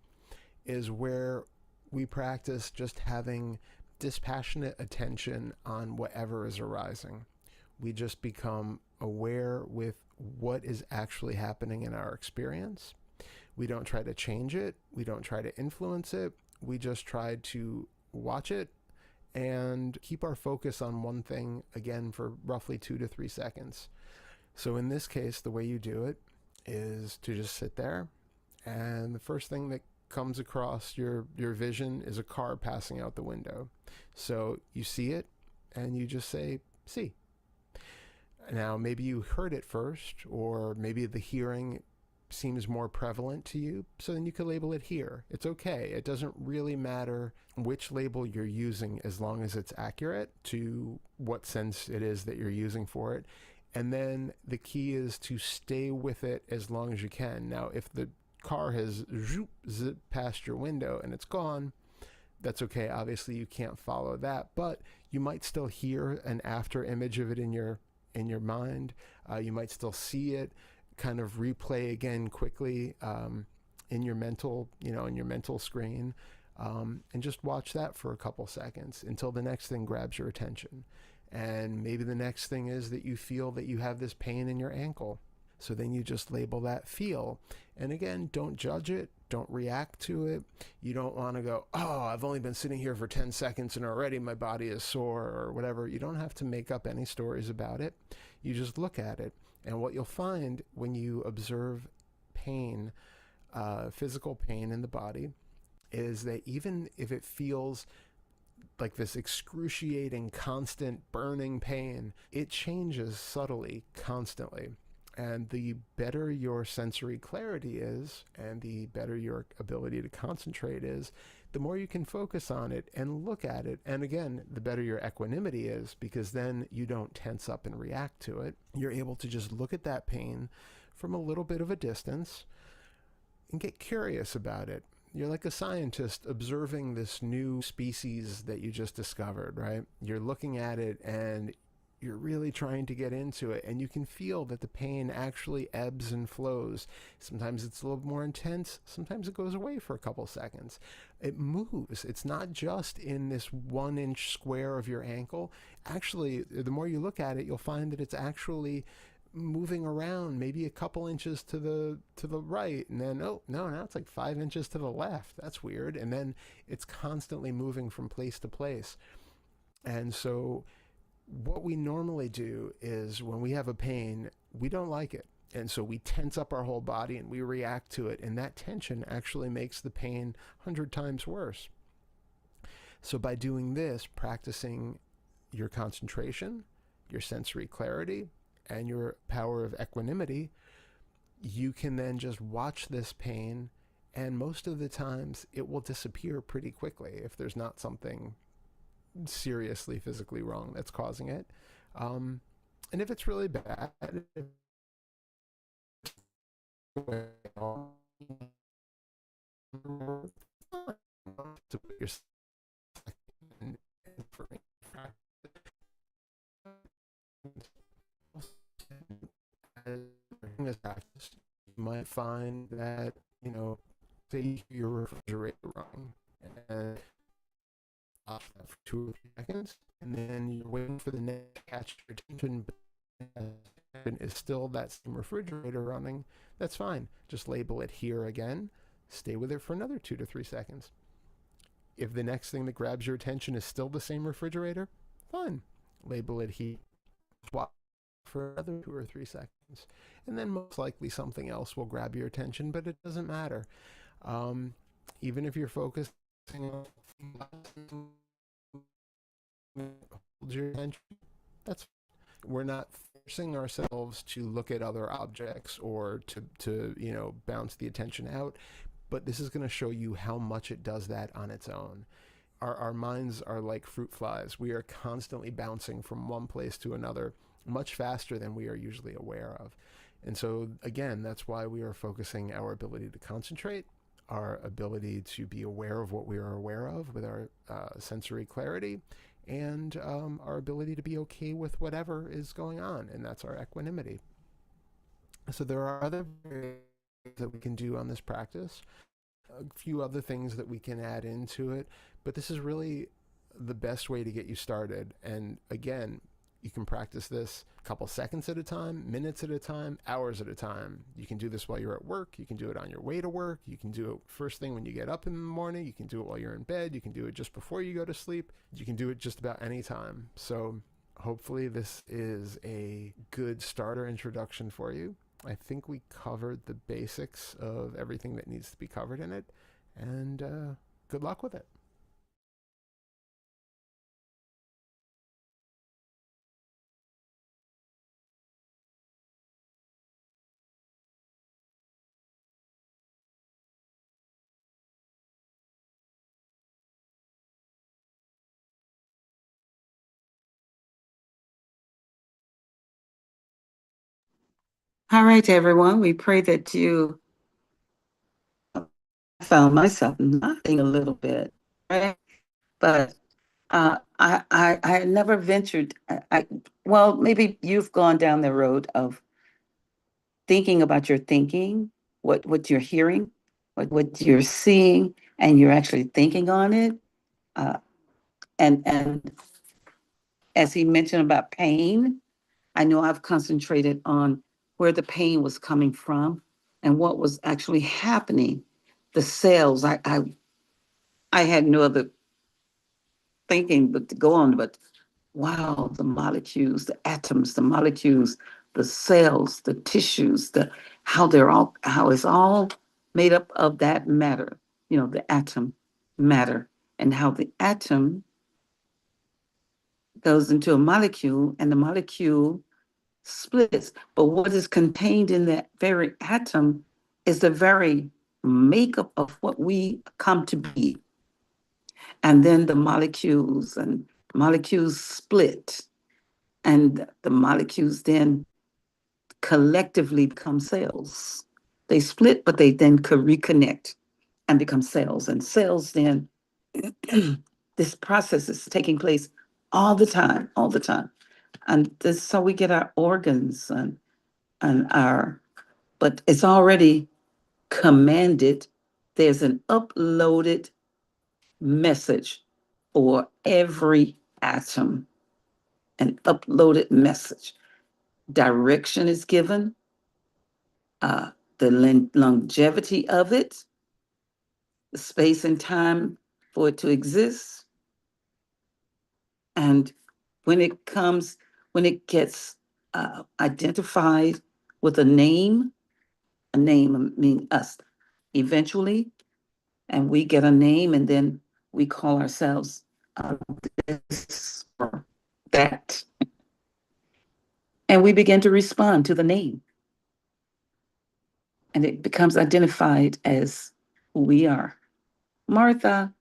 is where we practice just having dispassionate attention on whatever is arising. We just become aware with what is actually happening in our experience. We don't try to change it. We don't try to influence it. We just try to watch it and keep our focus on one thing, again, for roughly 2 to 3 seconds. So in this case, the way you do it is to just sit there, and the first thing that comes across your vision is a car passing out the window. So you see it and you just say, see. Now, maybe you heard it first, or maybe the hearing seems more prevalent to you, so then you could label it here. It's okay. It doesn't really matter which label you're using as long as it's accurate to what sense it is that you're using for it. And then the key is to stay with it as long as you can. Now, if the car has zipped past your window and it's gone, that's okay. Obviously, you can't follow that, but you might still hear an after image of it in your mind. You might still see it kind of replay again quickly in your mental screen, and just watch that for a couple seconds until the next thing grabs your attention. And maybe the next thing is that you feel that you have this pain in your ankle. So then you just label that feel. And again, don't judge it. Don't react to it. You don't want to go, oh, I've only been sitting here for 10 seconds and already my body is sore or whatever. You don't have to make up any stories about it. You just look at it. And what you'll find when you observe pain, physical pain in the body, is that even if it feels like this excruciating, constant, burning pain, it changes subtly, constantly. And the better your sensory clarity is, and the better your ability to concentrate is, the more you can focus on it and look at it. And again, the better your equanimity is, because then you don't tense up and react to it. You're able to just look at that pain from a little bit of a distance and get curious about it. You're like a scientist observing this new species that you just discovered, right? You're looking at it and you're really trying to get into it, and you can feel that the pain actually ebbs and flows. Sometimes it's a little more intense, sometimes it goes away for a couple seconds. It moves. It's not just in this 1-inch square of your ankle. Actually, the more you look at it, you'll find that it's actually moving around maybe a couple inches to the right, and then oh no, now it's like 5 inches to the left. That's weird. And then it's constantly moving from place to place. And so what we normally do is when we have a pain, we don't like it. And so we tense up our whole body and we react to it. And that tension actually makes the pain 100 times worse. So by doing this, practicing your concentration, your sensory clarity, and your power of equanimity, you can then just watch this pain. And most of the times it will disappear pretty quickly if there's not something seriously physically wrong that's causing it. And if it's really bad, to put yourself in for this practice, you might find that, say your refrigerator running and off that for 2 or 3 seconds, and then you're waiting for the net to catch your attention, but is still that same refrigerator running. That's fine. Just label it here again. Stay with it for another 2 to 3 seconds. If the next thing that grabs your attention is still the same refrigerator, fine. Label it here. Swap for another 2 or 3 seconds. And then most likely something else will grab your attention, but it doesn't matter. Even if you're focusing on hold your attention, that's we're not forcing ourselves to look at other objects or to bounce the attention out, but this is going to show you how much it does that on its own. Our minds are like fruit flies. We are constantly bouncing from one place to another much faster than we are usually aware of. And so again, that's why we are focusing our ability to concentrate, our ability to be aware of what we are aware of with our sensory clarity, and our ability to be okay with whatever is going on, and that's our equanimity. So there are other things that we can do on this practice, a few other things that we can add into it, but this is really the best way to get you started. And again, you can practice this a couple seconds at a time, minutes at a time, hours at a time. You can do this while you're at work. You can do it on your way to work. You can do it first thing when you get up in the morning. You can do it while you're in bed. You can do it just before you go to sleep. You can do it just about any time. So hopefully this is a good starter introduction for you. I think we covered the basics of everything that needs to be covered in it. and good luck with it. All right, everyone. We pray that you found myself nodding a little bit, right? But I had never ventured. Well, maybe you've gone down the road of thinking about your thinking, what you're hearing, what you're seeing, and you're actually thinking on it. Uh, and as he mentioned about pain, I know I've concentrated on where the pain was coming from and what was actually happening. The cells, I had no other thinking but to go on, but wow, the molecules, the atoms, the molecules, the cells, the tissues, how it's all made up of that matter, the atom matter, and how the atom goes into a molecule and the molecule splits. But what is contained in that very atom is the very makeup of what we come to be. And then the molecules split, and the molecules then collectively become cells. They split, but they then could reconnect and become cells. And cells then, this process is taking place all the time, all the time. And this, so we get our organs and but it's already commanded. There's an uploaded message for every atom, an uploaded message. Direction is given, uh, the longevity of it, the space and time for it to exist. And when it comes, when it gets identified with a name, I mean us, eventually, and we get a name, and then we call ourselves this or that. And we begin to respond to the name, and it becomes identified as who we are. Martha.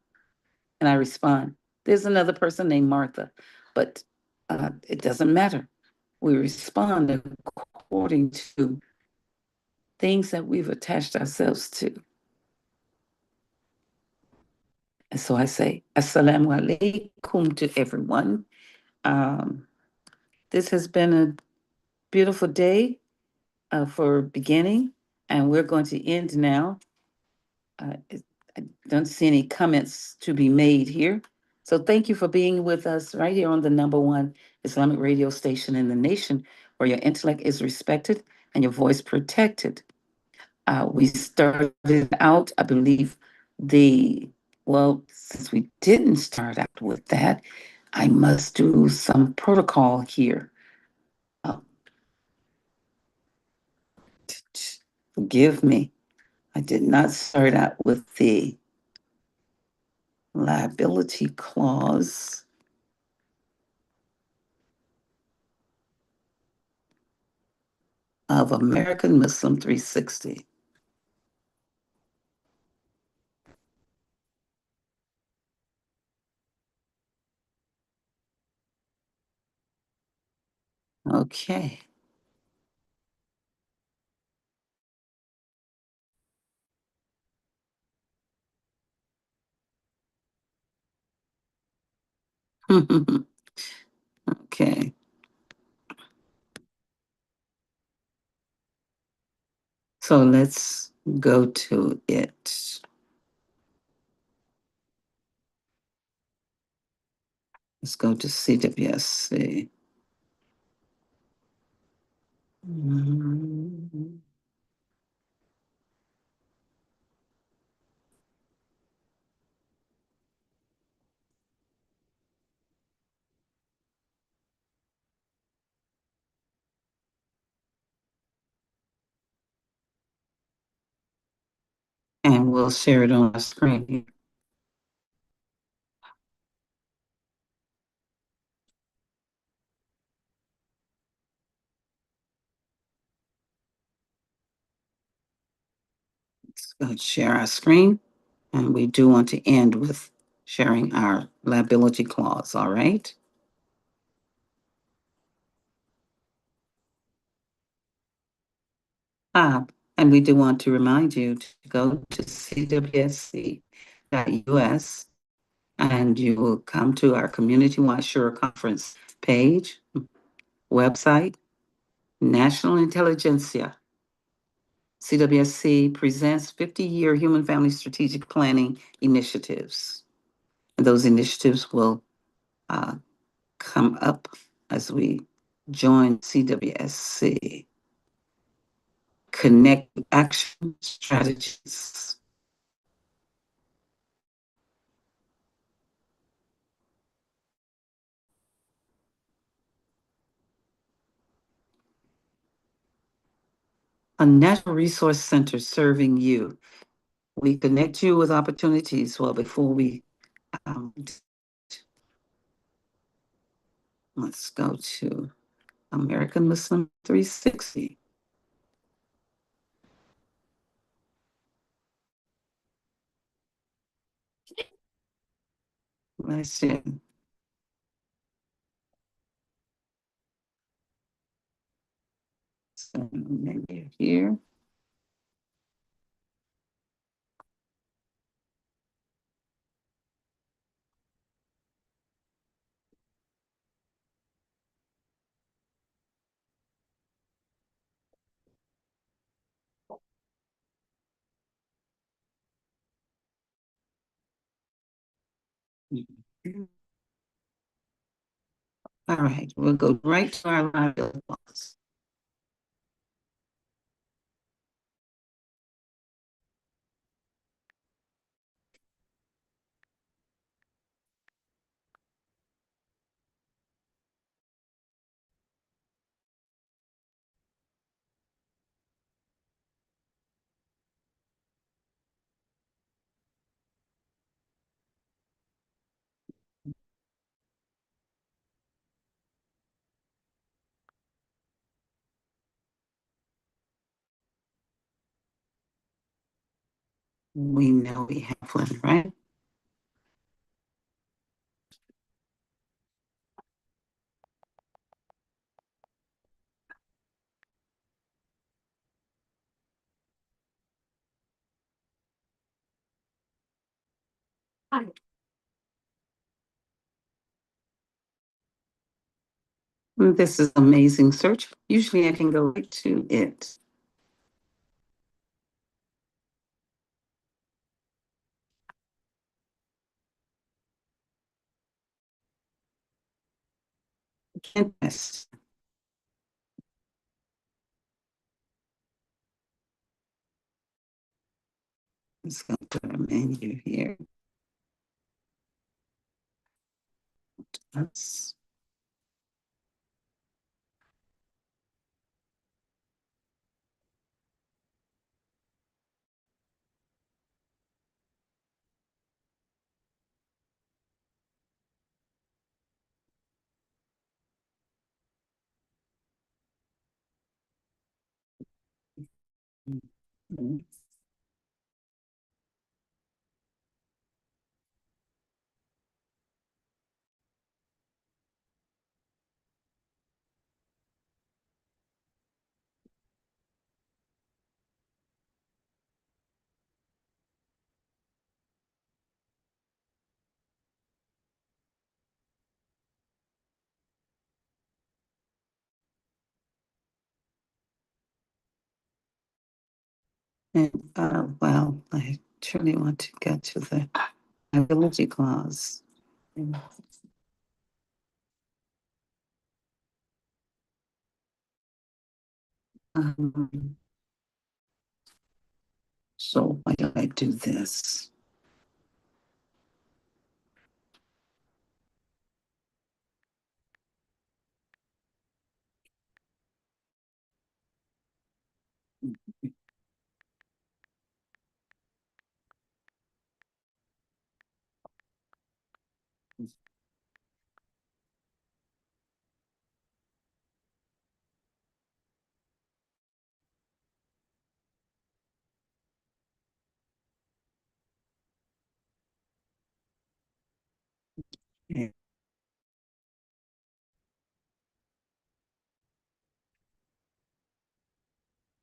And I respond, there's another person named Martha, but it doesn't matter. We respond according to things that we've attached ourselves to. And so I say, Assalamu alaikum to everyone. Um, this has been a beautiful day for beginning, and we're going to end now. I don't see any comments to be made here. So thank you for being with us right here on the number one Islamic radio station in the nation, where your intellect is respected and your voice protected. We started out, I believe, since we didn't start out with that, I must do some protocol here. Uh, Forgive me. I did not start out with the liability clause of American Muslim 360. Okay. Okay. So let's go to it. Let's go to CWSC. Mhm. And we'll share it on our screen. Let's go share our screen. And we do want to end with sharing our liability clause, all right? And we do want to remind you to go to cwsc.us and you will come to our Community-wide Sure Conference page, website, National Intelligentsia. CWSC presents 50-year Human Family Strategic Planning initiatives. And those initiatives will come up as we join CWSC. Connect action strategies. A natural resource center serving you. We connect you with opportunities. Well, before we, let's go to American Muslim 360. Let's see. So maybe here. All right, we'll go right to our liability clause. We know we have one, right? This is amazing search. Usually I can go right to it. Yes. Let's go to the menu here. That's and well, I truly want to get to the liability clause. Um, so why do I do this? Yeah.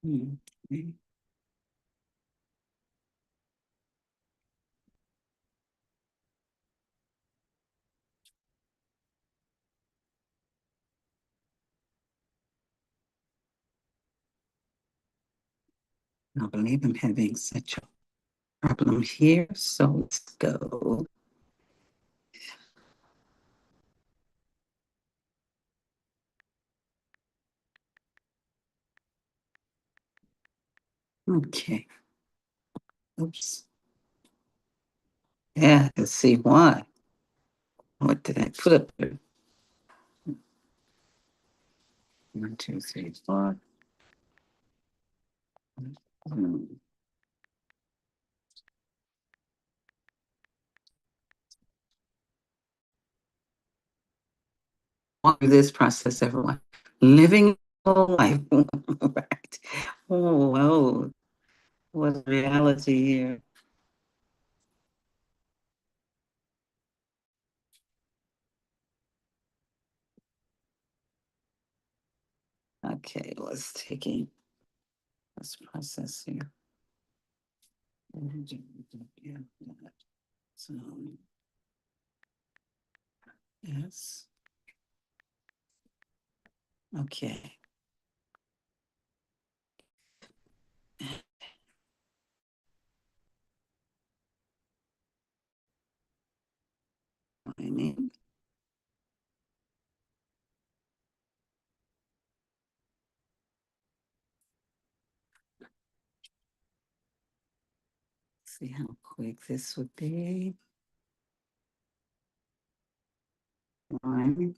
Mm. I believe I'm having such a problem here, so let's go. Okay. Oops. Yeah, let's see why. What did I put up there? 1, 2, 3, 4. Hmm. Walk through this process, everyone. Living a life. Right. Oh, well, what's reality here? Okay, let's take this process here. Yeah. So, yes. Okay. My name. See how quick this would be. One.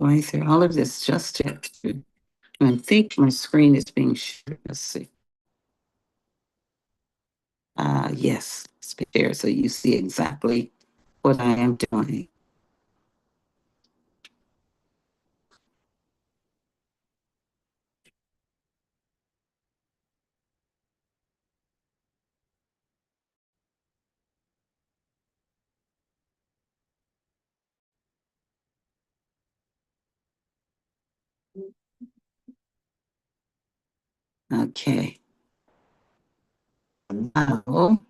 Going through all of this just to, I think my screen is being shared. Let's see. Yes, share so you see exactly what I am doing. Okay. Now,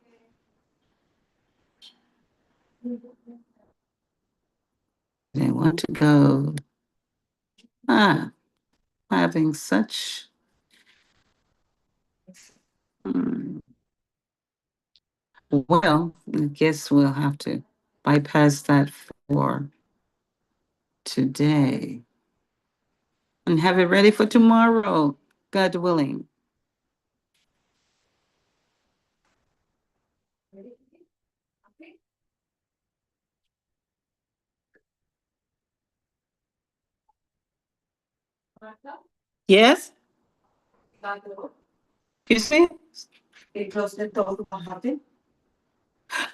I want to go. Ah, having such. hmm, Well, I guess we'll have to bypass that for today and have it ready for tomorrow, God willing. Yes? Excuse me?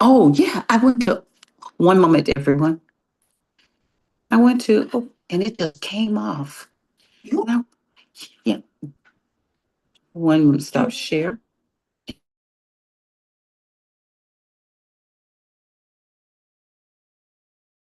Oh, yeah. I went to, one moment, everyone. I went to, oh, and it just came off. You know? Yeah. One stop share.